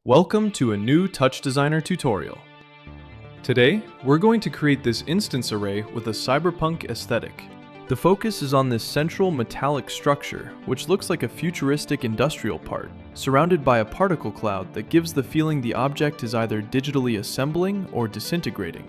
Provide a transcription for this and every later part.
Welcome to a new TouchDesigner tutorial. Today, we're going to create this instance array with a cyberpunk aesthetic. The focus is on this central metallic structure, which looks like a futuristic industrial part, surrounded by a particle cloud that gives the feeling the object is either digitally assembling or disintegrating.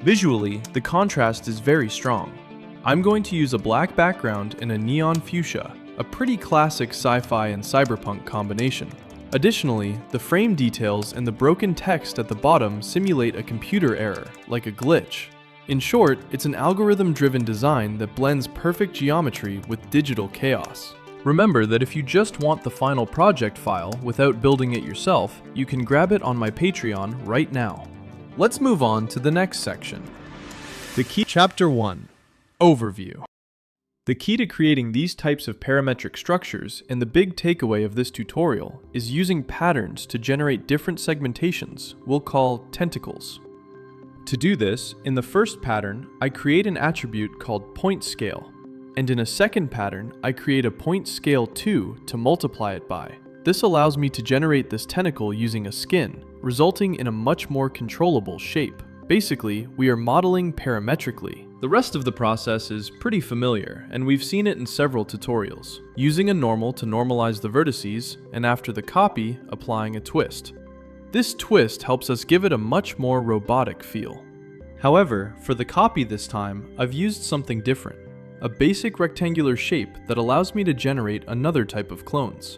Visually, the contrast is very strong. I'm going to use a black background and a neon fuchsia, a pretty classic sci-fi and cyberpunk combination. Additionally, the frame details and the broken text at the bottom simulate a computer error, like a glitch. In short, it's an algorithm-driven design that blends perfect geometry with digital chaos. Remember that if you just want the final project file without building it yourself, you can grab it on my Patreon right now. Let's move on to the next section. Chapter 1. Overview. The key to creating these types of parametric structures, and the big takeaway of this tutorial, is using patterns to generate different segmentations we'll call tentacles. To do this, in the first pattern, I create an attribute called point scale, and in a second pattern, I create a point scale 2 to multiply it by. This allows me to generate this tentacle using a skin, resulting in a much more controllable shape. Basically, we are modeling parametrically. The rest of the process is pretty familiar, and we've seen it in several tutorials, using a normal to normalize the vertices, and after the copy, applying a twist. This twist helps us give it a much more robotic feel. However, for the copy this time, I've used something different, a basic rectangular shape that allows me to generate another type of clones.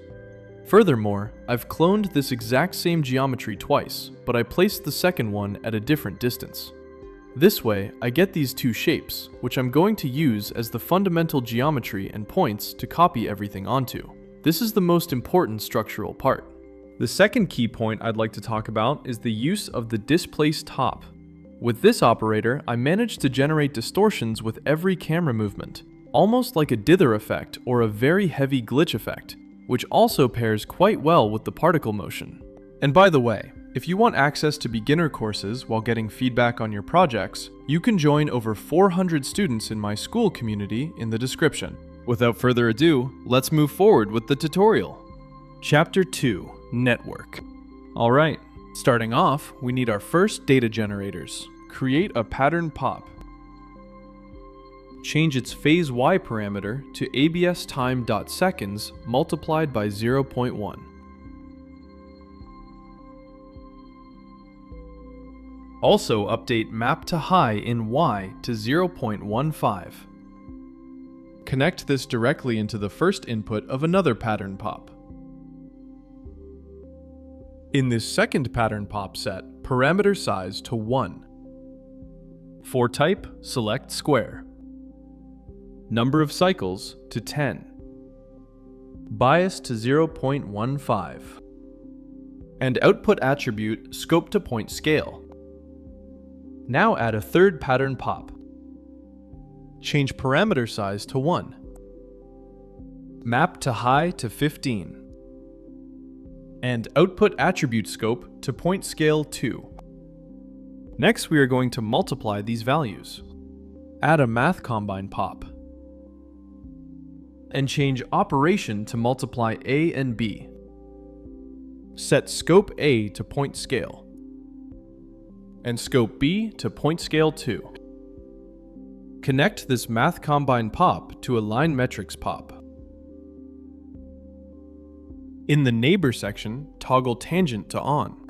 Furthermore, I've cloned this exact same geometry twice, but I placed the second one at a different distance. This way, I get these two shapes, which I'm going to use as the fundamental geometry and points to copy everything onto. This is the most important structural part. The second key point I'd like to talk about is the use of the displace top. With this operator, I managed to generate distortions with every camera movement, almost like a dither effect or a very heavy glitch effect, which also pairs quite well with the particle motion. And by the way, if you want access to beginner courses while getting feedback on your projects, you can join over 400 students in my school community in the description. Without further ado, let's move forward with the tutorial. Chapter 2. Network. Alright, starting off, we need our first data generators. Create a pattern pop. Change its phase Y parameter to ABS time.seconds multiplied by 0.1. Also update map to high in Y to 0.15. Connect this directly into the first input of another pattern pop. In this second pattern pop set, parameter size to 1. For type, select square. Number of cycles to 10. Bias to 0.15. And output attribute scope to point scale. Now add a third pattern pop. Change parameter size to 1. Map to high to 15. And output attribute scope to point scale 2. Next, we are going to multiply these values. Add a math combine pop. And change operation to multiply A and B. Set scope A to point scale. And scope B to point scale 2. Connect this math combine pop to a line metrics pop. In the neighbor section, toggle tangent to on.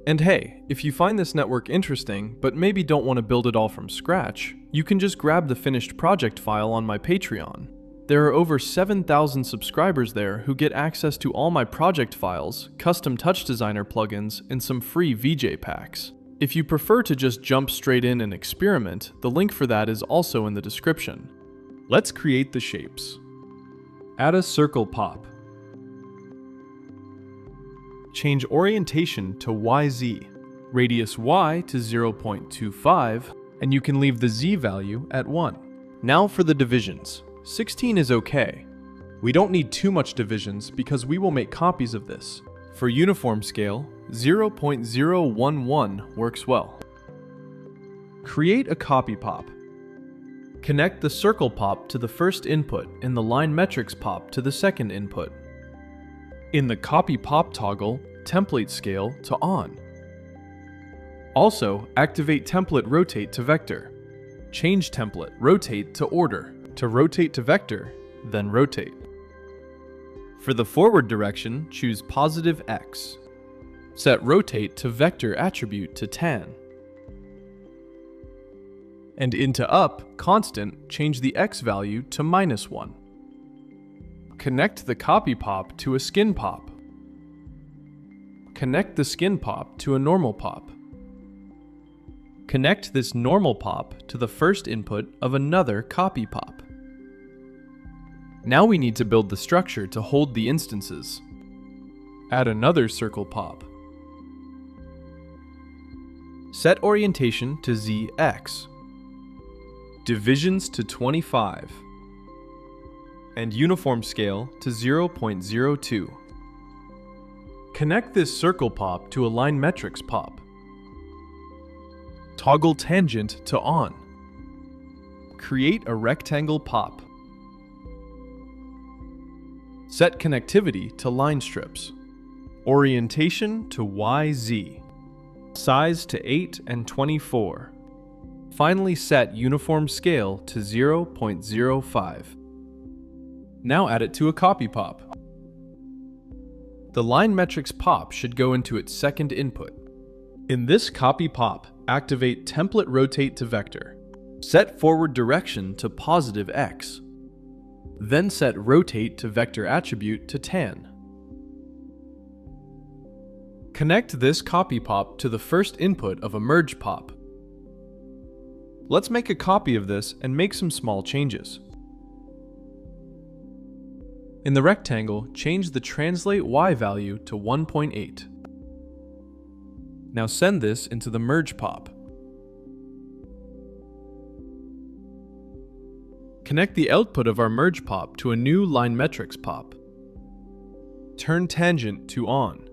And hey, if you find this network interesting, but maybe don't want to build it all from scratch, you can just grab the finished project file on my Patreon. There are over 7,000 subscribers there who get access to all my project files, custom TouchDesigner plugins, and some free VJ packs. If you prefer to just jump straight in and experiment, the link for that is also in the description. Let's create the shapes. Add a circle pop. Change orientation to YZ, radius Y to 0.25, and you can leave the Z value at 1. Now for the divisions. 16 is okay. We don't need too much divisions because we will make copies of this. For uniform scale, 0.011 works well. Create a copy pop. Connect the circle pop to the first input and the line metrics pop to the second input. In the copy pop toggle, template scale to on. Also, activate template rotate to vector. Change template rotate to order. To rotate to vector, then rotate. For the forward direction, choose positive X. Set rotate to vector attribute to tan. And into up, constant, change the X value to -1. Connect the copy pop to a skin pop. Connect the skin pop to a normal pop. Connect this normal pop to the first input of another copy pop. Now we need to build the structure to hold the instances. Add another circle pop. Set orientation to ZX. Divisions to 25. And uniform scale to 0.02. Connect this circle pop to a line metrics pop. Toggle tangent to on. Create a rectangle pop. Set connectivity to line strips. Orientation to YZ. Size to 8 and 24. Finally set uniform scale to 0.05. Now add it to a copy pop. The line metrics pop should go into its second input. In this copy pop, activate template rotate to vector. Set forward direction to positive X. Then set rotate to vector attribute to tan. Connect this copy pop to the first input of a merge pop. Let's make a copy of this and make some small changes. In the rectangle, change the translate Y value to 1.8. Now send this into the merge pop. Connect the output of our merge pop to a new line metrics pop. Turn tangent to on.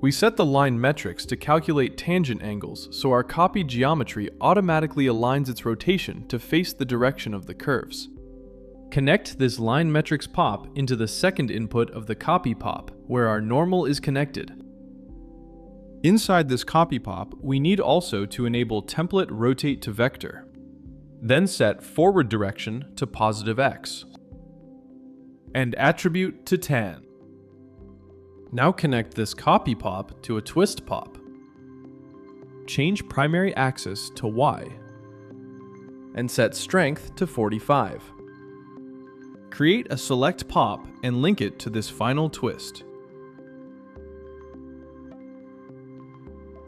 We set the line metrics to calculate tangent angles, so our copy geometry automatically aligns its rotation to face the direction of the curves. Connect this line metrics pop into the second input of the copy pop, where our normal is connected. Inside this copy pop, we need also to enable template rotate to vector. Then set forward direction to positive X. And attribute to tan. Now connect this copy pop to a twist pop. Change primary axis to Y. And set strength to 45. Create a select pop and link it to this final twist.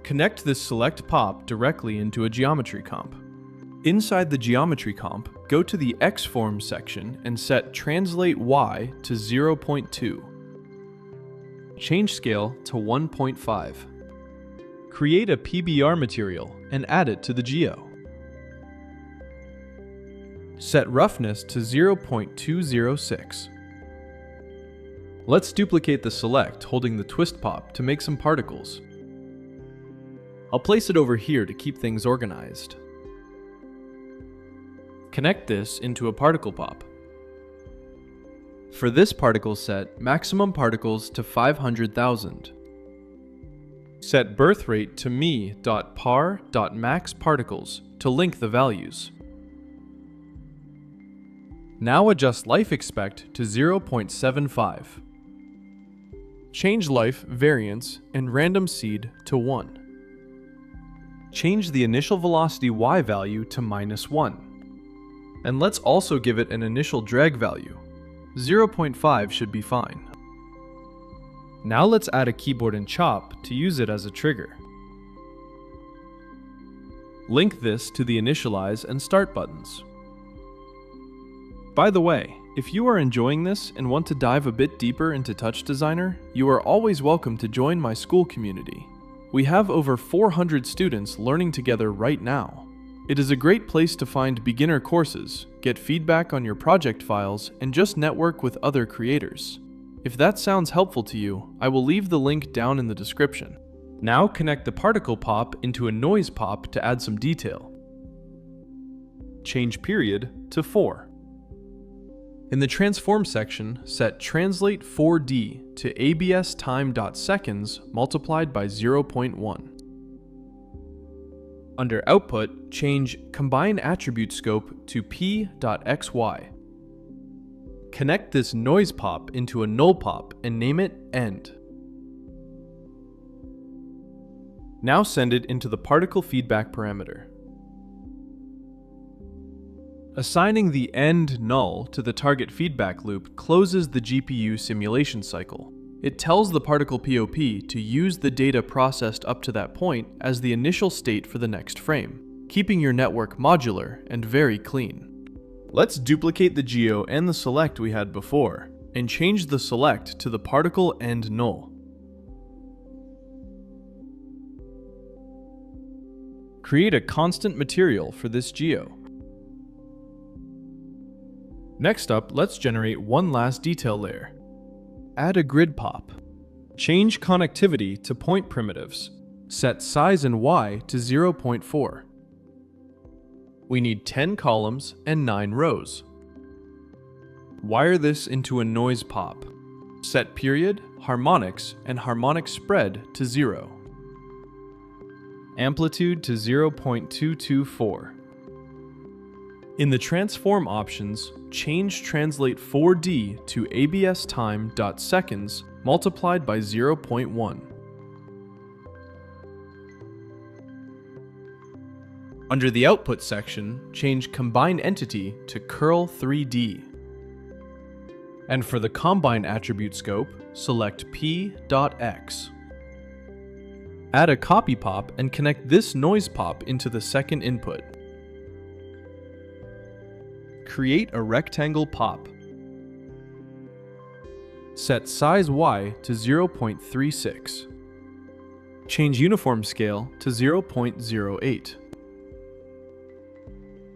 Connect this select pop directly into a geometry comp. Inside the geometry comp, go to the X-form section and set translate Y to 0.2. Change scale to 1.5. Create a PBR material and add it to the geo. Set roughness to 0.206. Let's duplicate the select holding the twist pop to make some particles. I'll place it over here to keep things organized. Connect this into a particle pop. For this particle set, maximum particles to 500,000. Set birth rate to me.par.maxParticles to link the values. Now adjust life expect to 0.75. Change life, variance, and random seed to 1. Change the initial velocity y value to -1. And let's also give it an initial drag value. 0.5 should be fine. Now let's add a keyboard and chop to use it as a trigger. Link this to the initialize and start buttons. By the way, if you are enjoying this and want to dive a bit deeper into TouchDesigner, you are always welcome to join my school community. We have over 400 students learning together right now. It is a great place to find beginner courses, get feedback on your project files, and just network with other creators. If that sounds helpful to you, I will leave the link down in the description. Now connect the particle pop into a noise pop to add some detail. Change period to 4. In the Transform section, set Translate 4D to ABS time.seconds multiplied by 0.1. Under Output, change Combine Attribute Scope to p.xy. Connect this noise pop into a null pop and name it End. Now send it into the particle feedback parameter. Assigning the end null to the target feedback loop closes the GPU simulation cycle. It tells the particle POP to use the data processed up to that point as the initial state for the next frame, keeping your network modular and very clean. Let's duplicate the geo and the select we had before, and change the select to the particle end null. Create a constant material for this geo. Next up, let's generate one last detail layer. Add a grid pop. Change connectivity to point primitives. Set size and Y to 0.4. We need 10 columns and 9 rows. Wire this into a noise pop. Set period, harmonics, and harmonic spread to 0. Amplitude to 0.224. In the Transform options, change Translate 4D to ABS time.seconds multiplied by 0.1. Under the Output section, change Combine Entity to Curl 3D. And for the Combine Attribute Scope, select p.x. Add a copy pop and connect this noise pop into the second input. Create a rectangle pop. Set size Y to 0.36. Change uniform scale to 0.08.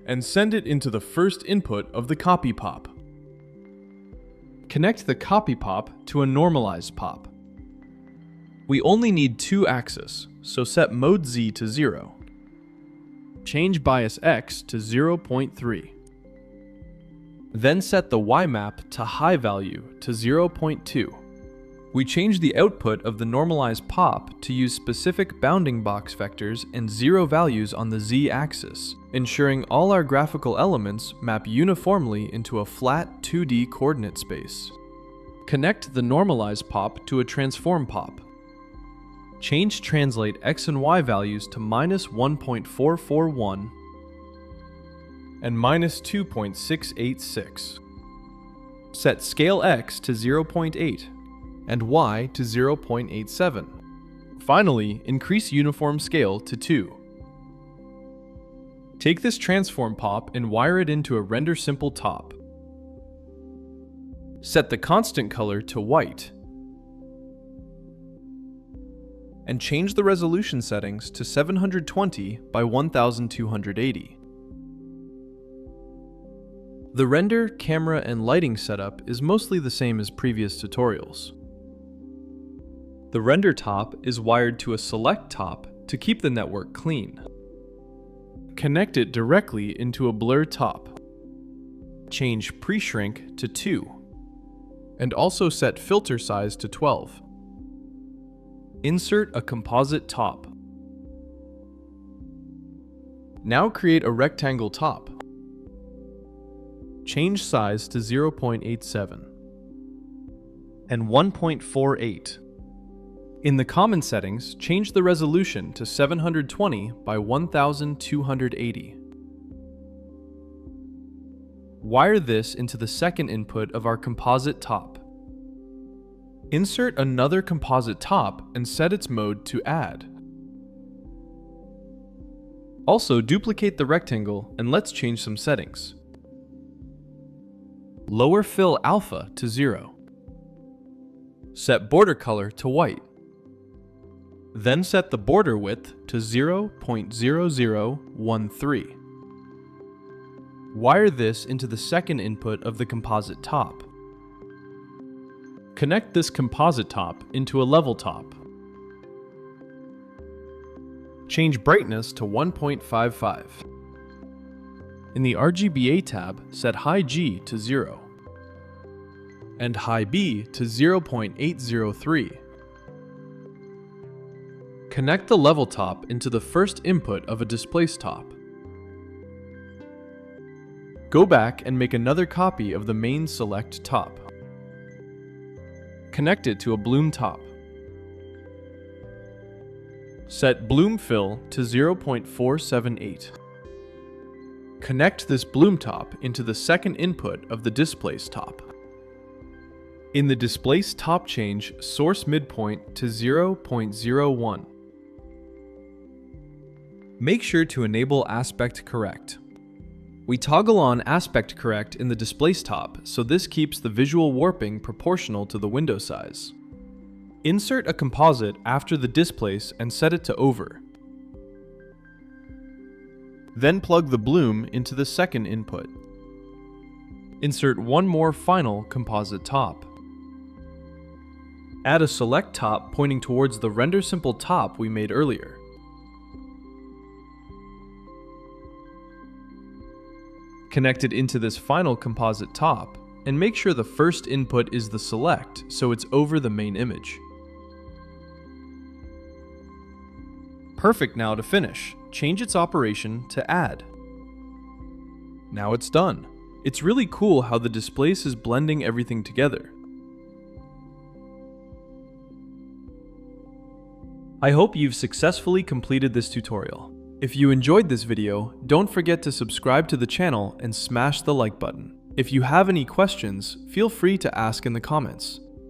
And send it into the first input of the copy pop. Connect the copy pop to a normalized pop. We only need 2 axes, so set mode Z to 0. Change bias X to 0.3. Then set the Y map to high value to 0.2. We change the output of the normalized pop to use specific bounding box vectors and 0 values on the Z-axis, ensuring all our graphical elements map uniformly into a flat 2D coordinate space. Connect the normalized pop to a transform pop. Change Translate X and Y values to -1.441 and -2.686. Set Scale X to 0.8 and Y to 0.87. Finally, increase Uniform Scale to 2. Take this transform pop and wire it into a render simple top. Set the constant color to white and change the resolution settings to 720 by 1280. The render, camera, and lighting setup is mostly the same as previous tutorials. The render top is wired to a select top to keep the network clean. Connect it directly into a blur top. Change pre-shrink to 2, and also set filter size to 12. Insert a composite top. Now create a rectangle top. Change size to 0.87 and 1.48. In the common settings, change the resolution to 720 by 1280. Wire this into the second input of our composite top. Insert another composite top and set its mode to Add. Also, duplicate the rectangle and let's change some settings. Lower fill alpha to 0. Set border color to white. Then set the border width to 0.0013. Wire this into the second input of the composite top. Connect this composite top into a level top. Change brightness to 1.55. In the RGBA tab, set high G to 0. and high B to 0.803. Connect the level top into the first input of a displace top. Go back and make another copy of the main select top. Connect it to a bloom top. Set bloom fill to 0.478. Connect this bloom top into the second input of the displace top. In the displace top, change source midpoint to 0.01. Make sure to enable aspect correct. We toggle on aspect correct in the displace top, so this keeps the visual warping proportional to the window size. Insert a composite after the displace and set it to over. Then plug the bloom into the second input. Insert one more final composite top. Add a select top pointing towards the render simple top we made earlier. Connect it into this final composite top, and make sure the first input is the select so it's over the main image. Perfect. Now to finish, change its operation to add. Now it's done. It's really cool how the displace is blending everything together. I hope you've successfully completed this tutorial. If you enjoyed this video, don't forget to subscribe to the channel and smash the like button. If you have any questions, feel free to ask in the comments.